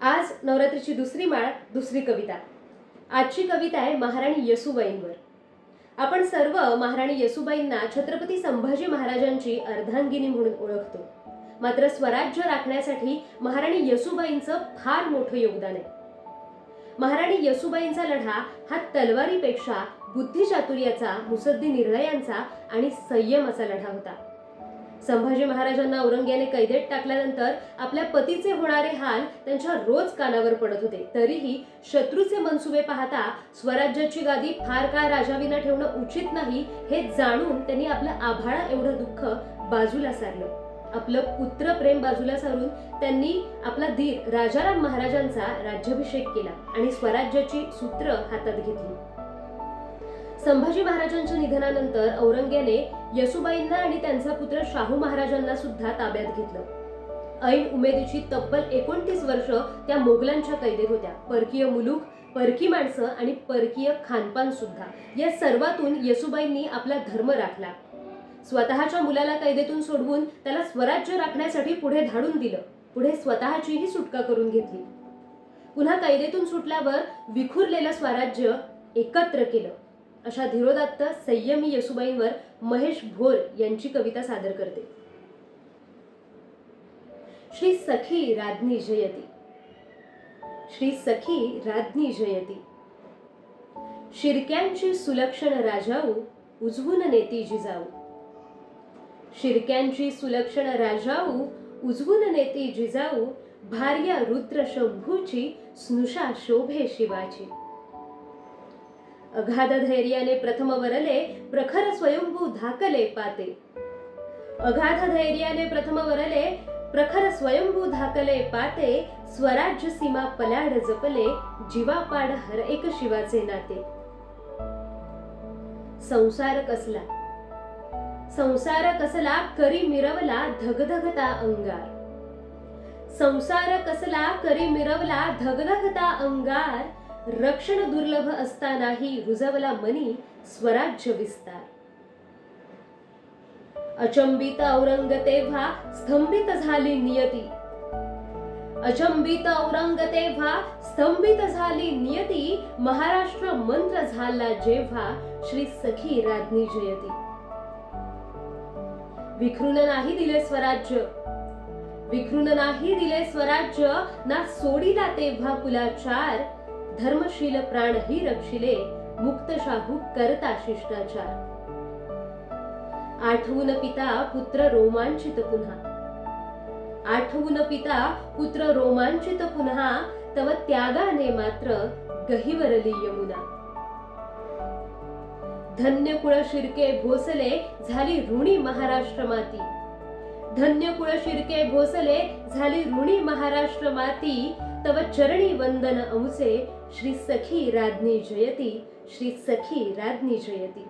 आज नवरात्रीची दुसरी माळ, दुसरी कविता। आजची कविता आहे महाराणी येसूबाईंवर। आपण सर्व महाराणी येसूबाईंना छत्रपती संभाजी महाराजांची अर्धांगिनी म्हणून ओळखतो। मात्र स्वराज्य राखण्यासाठी महाराणी येसूबाईंचं फार मोठं योगदान आहे। महाराणी येसूबाईंचा लढा हा तलवारीपेक्षा बुद्धिचातुर्याचा, मुत्सद्दी निर्णयांचा आणि संयमाचा लढा होता। संभाजी महाराजांना औरंग्याने कैदेत टाकल्यानंतर आपल्या पतीचे होणारे हाल त्यांच्या रोज कानावर पडत होते। तरीही शत्रूचे मनसुबे पाहता स्वराज्याची गादी फार काळ राजाविना ठेवणं उचित नाही हे जाणून त्यांनी आपलं आभाळा एवढं दुःख बाजूला सारलं। आपलं पुत्र प्रेम बाजूला सारून त्यांनी आपला धीर राजाराम महाराजांचा राज्याभिषेक केला आणि स्वराज्याची सूत्र हातात घेतली। संभाजी महाराजांच्या निधनानंतर औरंग्याने येसूबाईंना आणि त्यांचा पुत्र शाहू महाराजांना सुद्धा ताब्यात घेतलं। ऐन उमेदीची तब्बल 29 वर्ष त्या मोगलांच्या कैदेत होत्या। परकीय मुलूक, परकी माणसं आणि परकीय खानपान सुद्धा, या सर्वातून येसूबाईंनी आपला धर्म राखला। स्वतःच्या मुलाला कैदेतून सोडवून त्याला स्वराज्य राखण्यासाठी पुढे धाडून दिलं। पुढे स्वतःचीही सुटका करून घेतली। पुन्हा कैदेतून सुटल्यावर विखुरलेलं स्वराज्य एकत्र केलं। अशा धीरोदात्त संयमी येसूबाईंवर महेश भोर यांची कविता सादर करते। श्री सखी राज्ञी जयती, श्री सखी राज्ञी जयती। शिरक्यांची सुलक्षण राजाऊ, उजवून नेती जिजाऊ। शिरक्यांची सुलक्षण राजाऊ, उजवून नेती जिजाऊ। भार्या रुद्र शंभूची, स्नुषा शोभे शिवाची। अगाध धैर्याने प्रथम वरले, प्रखर स्वयंभू धाकले पाते। अगाध धैर्याने प्रथम वरले, प्रखर स्वयंभू धाकले पाते। स्वराज्य सीमा पलाड जपले, जीवापाड हर एक शिवाचे नाते। संसार कसला, संसार कसला करी मिरवला धगधगता अंगार। संसार कसला करी मिरवला धगधगता अंगार। रक्षण दुर्लभ असतानाही रुजवला मनी स्वराज्य विस्तार। अचंबित औरंग तेव्हा स्तंभित झाली नियती। अचंबित औरंग तेव्हा स्तंभित झाली नियती। महाराष्ट्र मंत्र झाला जेव्हा, श्री सखी राज्ञी जयती। विखरून नाही दिले स्वराज्य, विखरून नाही दिले स्वराज्य। ना सोडिला तेव्हा कुलाचार। धर्मशील प्राणही रक्षिले, मुक्त शाहू करता शिष्टाचार। आठवून पिता पुत्र रोमांचित पुन्हा। आठवून पिता पुत्र रोमांचित पुन्हा। तव त्यागाने मात्र गहिवरली यमुना। धन्य कुळ शिर्के भोसले, झाली ऋणी महाराष्ट्र माती। धन्य कुळ शिर्के भोसले, झाली ऋणी महाराष्ट्र माती। तव चरणी वंदन अमुचे, श्री सखी राज्ञी जयती। श्री सखी राज्ञी जयती।